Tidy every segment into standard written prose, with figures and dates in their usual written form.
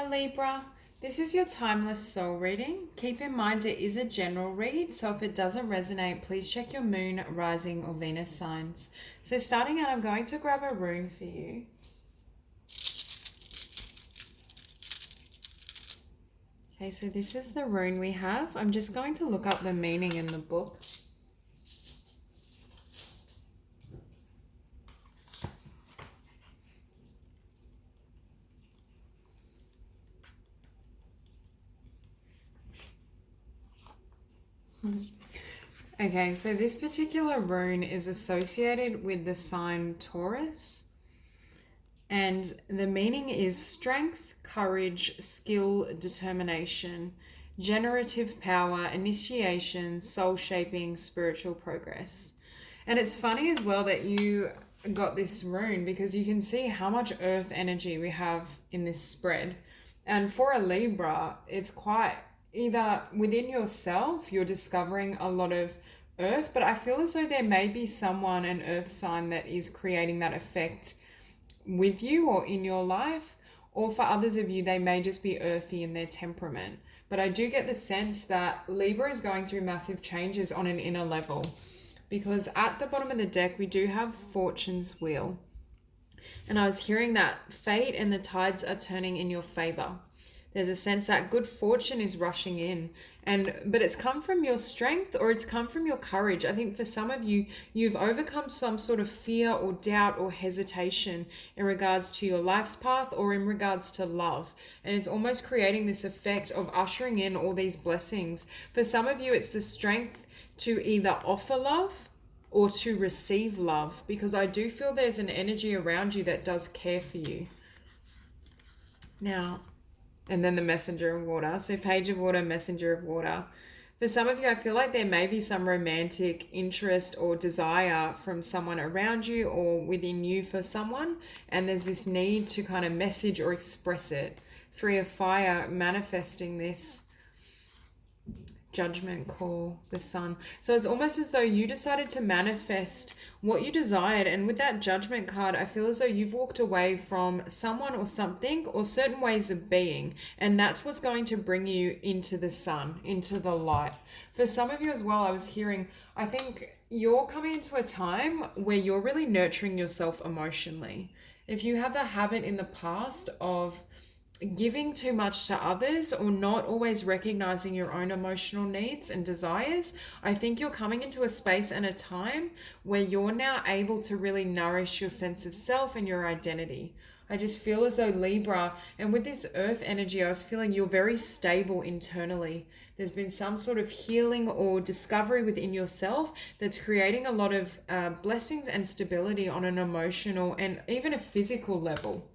Dear Libra, this is your timeless soul reading. Keep in mind it is a general read, so if it doesn't resonate, please check your moon, rising, or Venus signs. So starting out, I'm going to grab a rune for you. Okay, so this is the rune we have. I'm just going to look up the meaning in the book. Okay, so this particular rune is associated with the sign Taurus, and the meaning is strength, courage, skill, determination, generative power, initiation, soul shaping, spiritual progress. And it's funny as well that you got this rune because you can see how much earth energy we have in this spread. And for a Libra, it's quite either within yourself, you're discovering a lot of earth, but I feel as though there may be someone, an earth sign, that is creating that effect with you or in your life. Or for others of you, they may just be earthy in their temperament. But I do get the sense that Libra is going through massive changes on an inner level, because at the bottom of the deck, we do have Fortune's Wheel. And I was hearing that fate and the tides are turning in your favor. There's a sense that good fortune is rushing in, but it's come from your strength or it's come from your courage. I think for some of you, you've overcome some sort of fear or doubt or hesitation in regards to your life's path or in regards to love. And it's almost creating this effect of ushering in all these blessings. For some of you, it's the strength to either offer love or to receive love, because I do feel there's an energy around you that does care for you. Now, and then the Messenger of Water. So Page of Water, Messenger of Water. For some of you, I feel like there may be some romantic interest or desire from someone around you or within you for someone. And there's this need to kind of message or express it. Three of Fire, manifesting this. Judgment call, the Sun. So it's almost as though you decided to manifest what you desired, and with that Judgment card, I feel as though you've walked away from someone or something or certain ways of being, and that's what's going to bring you into the sun, into the light. For some of you as well, I was hearing, I think you're coming into a time where you're really nurturing yourself emotionally. If you have a habit in the past of giving too much to others or not always recognizing your own emotional needs and desires, I think you're coming into a space and a time where you're now able to really nourish your sense of self and your identity. I just feel as though Libra, and with this earth energy, I was feeling you're very stable internally. There's been some sort of healing or discovery within yourself that's creating a lot of blessings and stability on an emotional and even a physical level.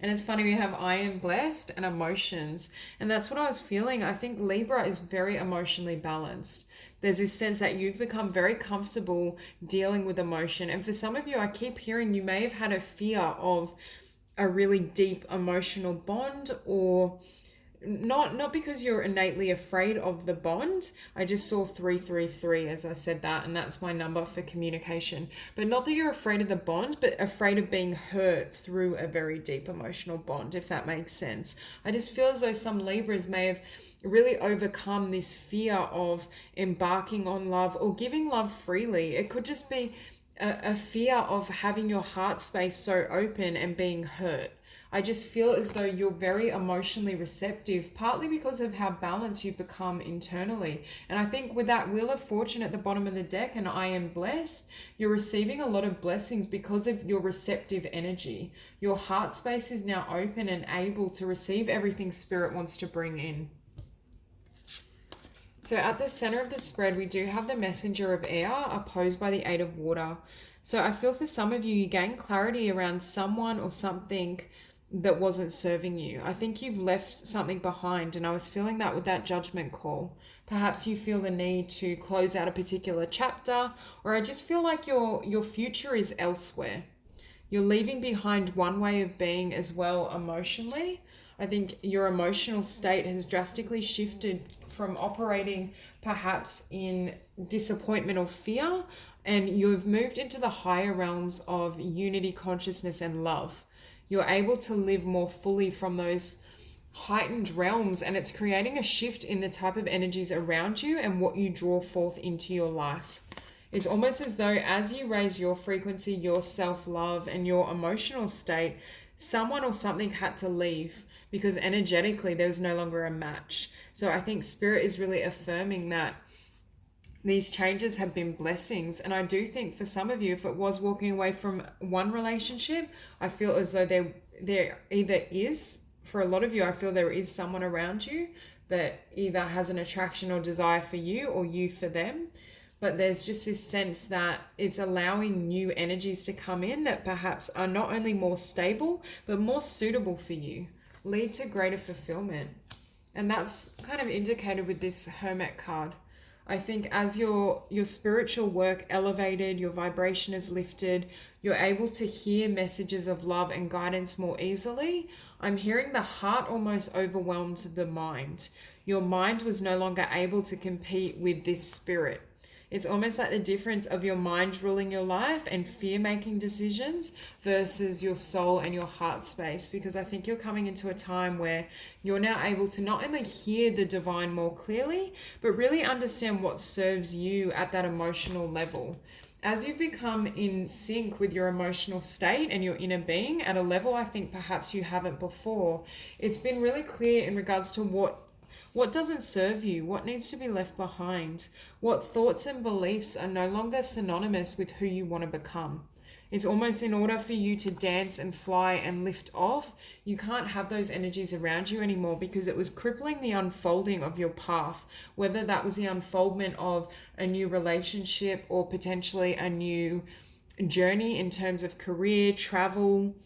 And it's funny, we have I am blessed and emotions. And that's what I was feeling. I think Libra is very emotionally balanced. There's this sense that you've become very comfortable dealing with emotion. And for some of you, I keep hearing you may have had a fear of a really deep emotional bond, or not because you're innately afraid of the bond. I just saw 333 as I said that, and that's my number for communication. But not that you're afraid of the bond, but afraid of being hurt through a very deep emotional bond, if that makes sense. I just feel as though some Libras may have really overcome this fear of embarking on love or giving love freely. It could just be a fear of having your heart space so open and being hurt. I just feel as though you're very emotionally receptive, partly because of how balanced you've become internally. And I think with that Wheel of Fortune at the bottom of the deck and I am blessed, you're receiving a lot of blessings because of your receptive energy. Your heart space is now open and able to receive everything Spirit wants to bring in. So at the center of the spread, we do have the Messenger of Air opposed by the Eight of Water. So I feel for some of you, you gain clarity around someone or something that wasn't serving you. I think you've left something behind, and I was feeling that with that Judgment call. Perhaps you feel the need to close out a particular chapter, or I just feel like your future is elsewhere. You're leaving behind one way of being as well emotionally. I think your emotional state has drastically shifted from operating perhaps in disappointment or fear, and you've moved into the higher realms of unity, consciousness, and love. You're able to live more fully from those heightened realms, and it's creating a shift in the type of energies around you and what you draw forth into your life. It's almost as though as you raise your frequency, your self-love and your emotional state, someone or something had to leave because energetically there was no longer a match. So I think Spirit is really affirming that these changes have been blessings. And I do think for some of you, if it was walking away from one relationship, I feel as though there either is, for a lot of you, I feel there is someone around you that either has an attraction or desire for you or you for them. But there's just this sense that it's allowing new energies to come in that perhaps are not only more stable, but more suitable for you, lead to greater fulfillment. And that's kind of indicated with this Hermit card. I think as your spiritual work elevated, your vibration is lifted, you're able to hear messages of love and guidance more easily. I'm hearing the heart almost overwhelms the mind. Your mind was no longer able to compete with this spirit. It's almost like the difference of your mind ruling your life and fear making decisions versus your soul and your heart space. Because I think you're coming into a time where you're now able to not only hear the divine more clearly, but really understand what serves you at that emotional level. As you've become in sync with your emotional state and your inner being at a level I think perhaps you haven't before, it's been really clear in regards to what doesn't serve you, what needs to be left behind, what thoughts and beliefs are no longer synonymous with who you want to become. It's almost in order for you to dance and fly and lift off, you can't have those energies around you anymore because it was crippling the unfolding of your path, whether that was the unfoldment of a new relationship or potentially a new journey in terms of career, travel,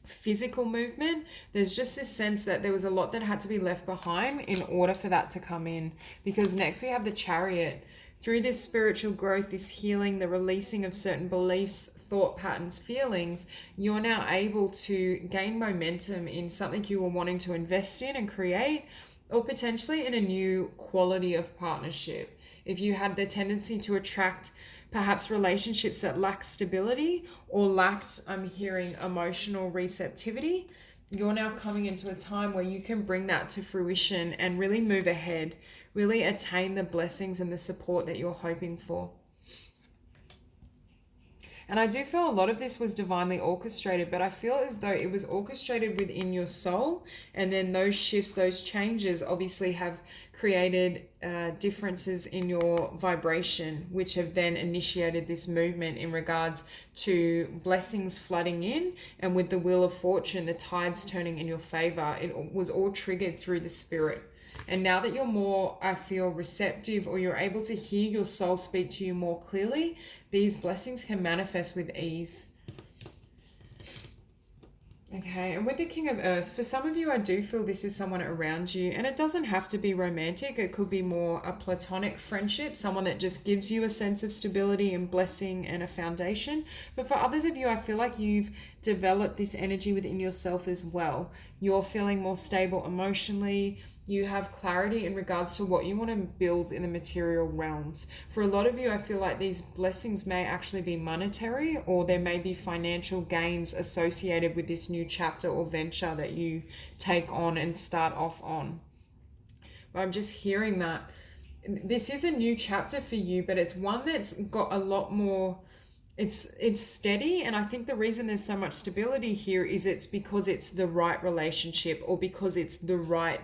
physical movement. There's just this sense that there was a lot that had to be left behind in order for that to come in. Because next we have the Chariot. Through this spiritual growth, this healing, the releasing of certain beliefs, thought patterns, feelings, you're now able to gain momentum in something you were wanting to invest in and create, or potentially in a new quality of partnership. If you had the tendency to attract perhaps relationships that lack stability or lacked, I'm hearing, emotional receptivity, you're now coming into a time where you can bring that to fruition and really move ahead, really attain the blessings and the support that you're hoping for. And I do feel a lot of this was divinely orchestrated, but I feel as though it was orchestrated within your soul. And then those shifts, those changes obviously have created differences in your vibration, which have then initiated this movement in regards to blessings flooding in. And with the wheel of fortune, the tides turning in your favor, it was all triggered through the spirit. And now that you're more, I feel, receptive, or you're able to hear your soul speak to you more clearly, these blessings can manifest with ease. Okay, and with the King of Earth, for some of you, I do feel this is someone around you, and it doesn't have to be romantic. It could be more a platonic friendship, someone that just gives you a sense of stability and blessing and a foundation. But for others of you, I feel like you've developed this energy within yourself as well. You're feeling more stable emotionally. You have clarity in regards to what you want to build in the material realms. For a lot of you, I feel like these blessings may actually be monetary, or there may be financial gains associated with this new chapter or venture that you take on and start off on. But I'm just hearing that this is a new chapter for you, but it's one that's got a lot more, it's steady. And I think the reason there's so much stability here is it's because it's the right relationship, or because it's the right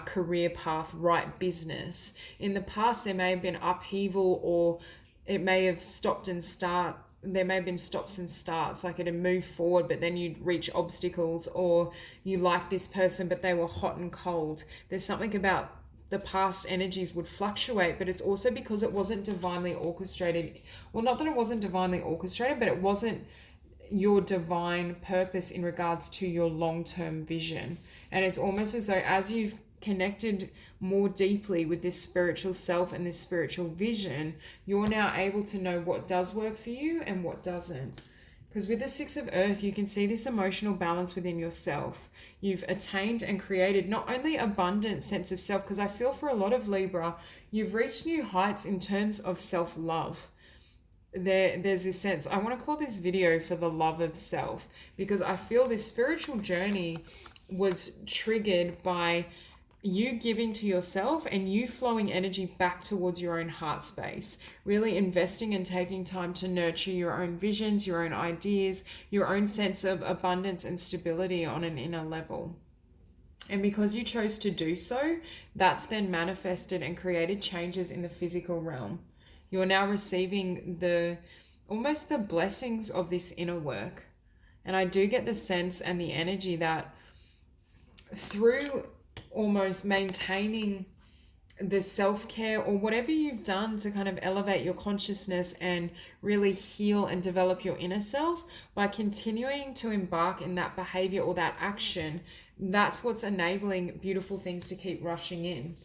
career path, right business. In the past, there may have been upheaval, or it may have stopped and start. There may have been stops and starts, like it had moved forward, but then you'd reach obstacles, or you like this person, but they were hot and cold. There's something about the past energies would fluctuate, but it's also because it wasn't divinely orchestrated. Well, not that it wasn't divinely orchestrated, but it wasn't your divine purpose in regards to your long-term vision. And it's almost as though as you've connected more deeply with this spiritual self and this spiritual vision, you're now able to know what does work for you and what doesn't. Because with the Six of Earth, you can see this emotional balance within yourself. You've attained and created not only abundant sense of self, because I feel for a lot of Libra, you've reached new heights in terms of self-love. There's this sense, I want to call this video for the love of self, because I feel this spiritual journey was triggered by you giving to yourself and you flowing energy back towards your own heart space, really investing and taking time to nurture your own visions, your own ideas, your own sense of abundance and stability on an inner level. And because you chose to do so, that's then manifested and created changes in the physical realm. You're now receiving almost the blessings of this inner work. And I do get the sense and the energy that through almost maintaining the self-care or whatever you've done to kind of elevate your consciousness and really heal and develop your inner self, by continuing to embark in that behavior or that action, that's what's enabling beautiful things to keep rushing in.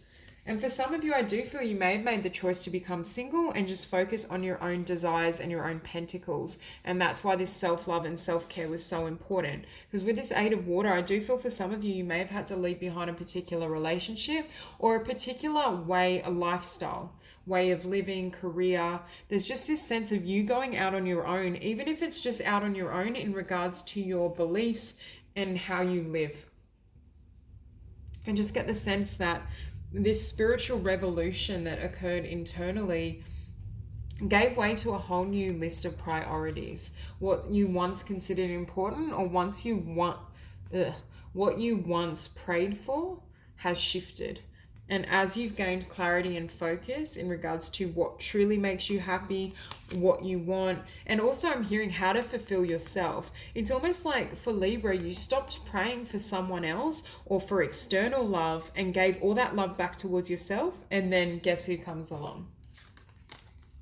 And for some of you, I do feel you may have made the choice to become single and just focus on your own desires and your own pentacles. And that's why this self-love and self-care was so important. Because with this Eight of Water, I do feel for some of you, you may have had to leave behind a particular relationship or a particular way, a lifestyle, way of living, career. There's just this sense of you going out on your own, even if it's just out on your own in regards to your beliefs and how you live. And just get the sense that this spiritual revolution that occurred internally gave way to a whole new list of priorities. What you once considered important or what you once prayed for has shifted. And as you've gained clarity and focus in regards to what truly makes you happy, what you want, and also I'm hearing how to fulfill yourself. It's almost like for Libra, you stopped praying for someone else or for external love and gave all that love back towards yourself. And then guess who comes along?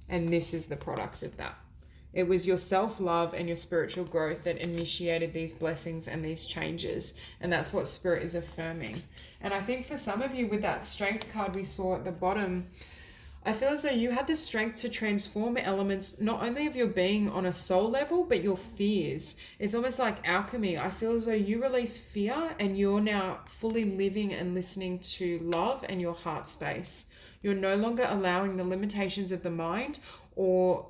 And this is the product of that. It was your self-love and your spiritual growth that initiated these blessings and these changes. And that's what Spirit is affirming. And I think for some of you with that Strength card we saw at the bottom, I feel as though you had the strength to transform elements not only of your being on a soul level, but your fears. It's almost like alchemy. I feel as though you release fear and you're now fully living and listening to love and your heart space. You're no longer allowing the limitations of the mind or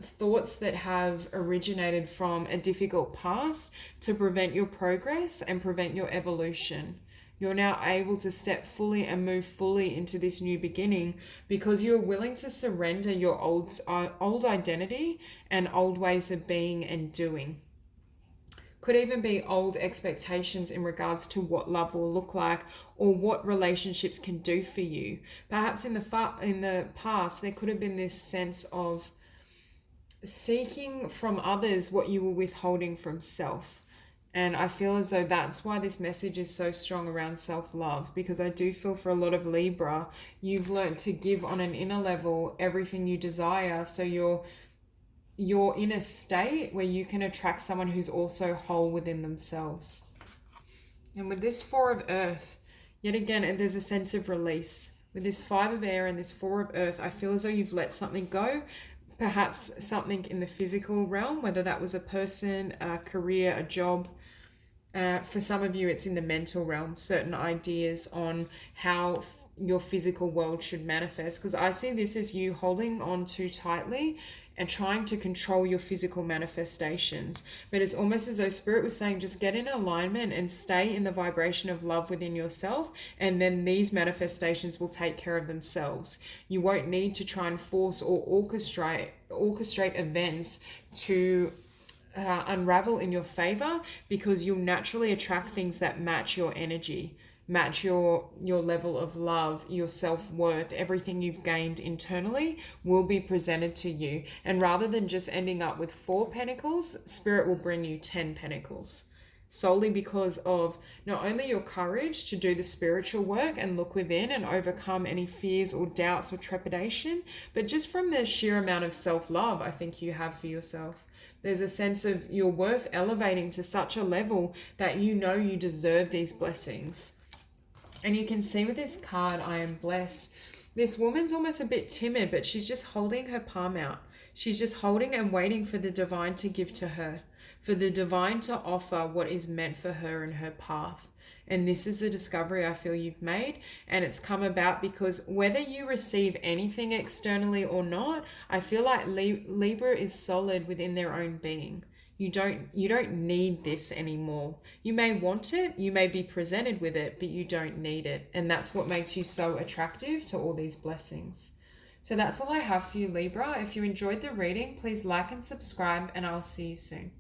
thoughts that have originated from a difficult past to prevent your progress and prevent your evolution. You're now able to step fully and move fully into this new beginning because you're willing to surrender your old identity and old ways of being and doing. Could even be old expectations in regards to what love will look like or what relationships can do for you. Perhaps in the past, there could have been this sense of seeking from others what you were withholding from self. And I feel as though that's why this message is so strong around self-love, because I do feel for a lot of Libra, you've learned to give on an inner level everything you desire. So you're in a state where you can attract someone who's also whole within themselves. And with this Four of Earth, yet again, there's a sense of release. With this Five of Air and this Four of Earth, I feel as though you've let something go. Perhaps something in the physical realm, whether that was a person, a career, a job. For some of you, it's in the mental realm, certain ideas on how your physical world should manifest. Because I see this as you holding on too tightly and trying to control your physical manifestations. But it's almost as though Spirit was saying, just get in alignment and stay in the vibration of love within yourself. And then these manifestations will take care of themselves. You won't need to try and force or orchestrate events to unravel in your favor, because you'll naturally attract things that match your energy, match your level of love, your self-worth. Everything you've gained internally will be presented to you. And rather than just ending up with 4 pentacles, Spirit will bring you 10 pentacles, solely because of not only your courage to do the spiritual work and look within and overcome any fears or doubts or trepidation, but just from the sheer amount of self-love I think you have for yourself. There's a sense of your worth elevating to such a level that you know you deserve these blessings. And you can see with this card, I am blessed. This woman's almost a bit timid, but she's just holding her palm out. She's just holding and waiting for the divine to give to her, for the divine to offer what is meant for her in her path. And this is the discovery I feel you've made. And it's come about because whether you receive anything externally or not, I feel like Libra is solid within their own being. You don't need this anymore. You may want it, you may be presented with it, but you don't need it. And that's what makes you so attractive to all these blessings. So that's all I have for you, Libra. If you enjoyed the reading, please like and subscribe, and I'll see you soon.